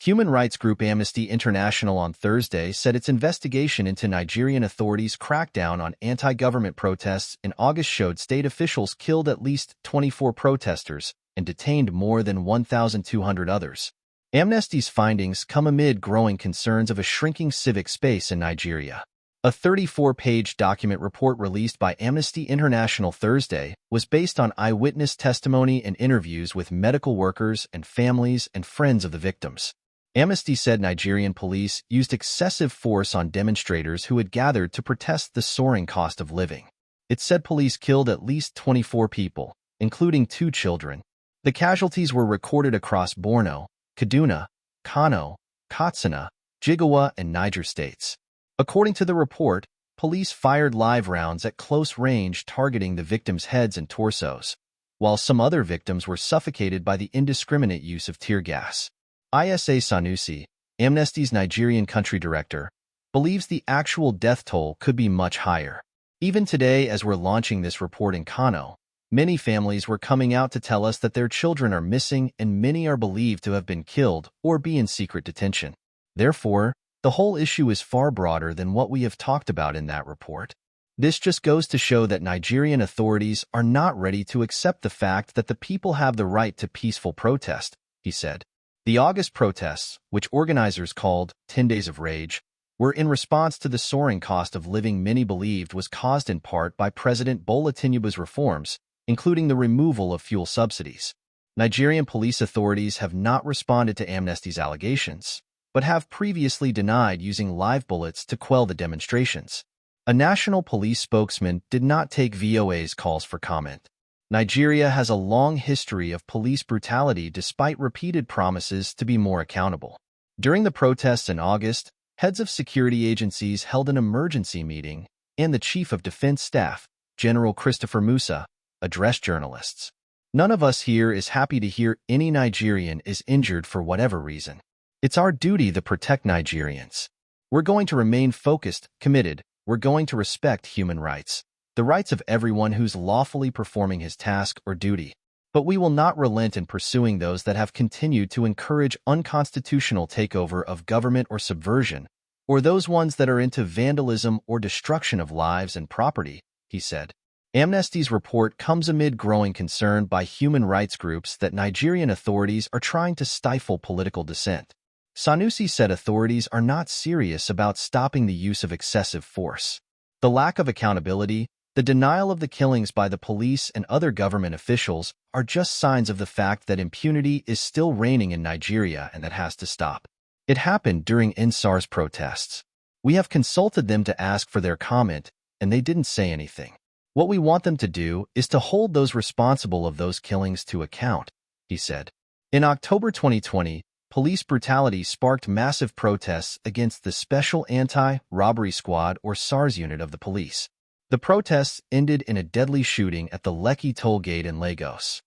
Human rights group Amnesty International on Thursday said its investigation into Nigerian authorities' crackdown on anti-government protests in August showed state officials killed at least 24 protesters and detained more than 1,200 others. Amnesty's findings come amid growing concerns of a shrinking civic space in Nigeria. A 34-page document report released by Amnesty International Thursday was based on eyewitness testimony and interviews with medical workers and families and friends of the victims. Amnesty said Nigerian police used excessive force on demonstrators who had gathered to protest the soaring cost of living. It said police killed at least 24 people, including 2 children. The casualties were recorded across Borno, Kaduna, Kano, Katsina, Jigawa, and Niger states. According to the report, police fired live rounds at close range targeting the victims' heads and torsos, while some other victims were suffocated by the indiscriminate use of tear gas. Isa Sanusi, Amnesty's Nigerian country director, believes the actual death toll could be much higher. Even today, as we're launching this report in Kano, many families were coming out to tell us that their children are missing and many are believed to have been killed or be in secret detention. Therefore, the whole issue is far broader than what we have talked about in that report. This just goes to show that Nigerian authorities are not ready to accept the fact that the people have the right to peaceful protest, he said. The August protests, which organizers called 10 Days of Rage, were in response to the soaring cost of living many believed was caused in part by President Bola Tinubu's reforms, including the removal of fuel subsidies. Nigerian police authorities have not responded to Amnesty's allegations, but have previously denied using live bullets to quell the demonstrations. A national police spokesman did not take VOA's calls for comment. Nigeria has a long history of police brutality despite repeated promises to be more accountable. During the protests in August, heads of security agencies held an emergency meeting, and the Chief of Defense Staff, General Christopher Musa, addressed journalists. None of us here is happy to hear any Nigerian is injured for whatever reason. It's our duty to protect Nigerians. We're going to remain focused, committed. We're going to respect human rights, the rights of everyone who's lawfully performing his task or duty. But we will not relent in pursuing those that have continued to encourage unconstitutional takeover of government or subversion, or those ones that are into vandalism or destruction of lives and property, he said. Amnesty's report comes amid growing concern by human rights groups that Nigerian authorities are trying to stifle political dissent. Sanusi said authorities are not serious about stopping the use of excessive force. The lack of accountability, the denial of the killings by the police and other government officials are just signs of the fact that impunity is still reigning in Nigeria and that has to stop. It happened during NSAR's protests. We have consulted them to ask for their comment, and they didn't say anything. What we want them to do is to hold those responsible of those killings to account, he said. In October 2020, police brutality sparked massive protests against the Special Anti-Robbery Squad or SARS unit of the police. The protests ended in a deadly shooting at the Lekki toll gate in Lagos.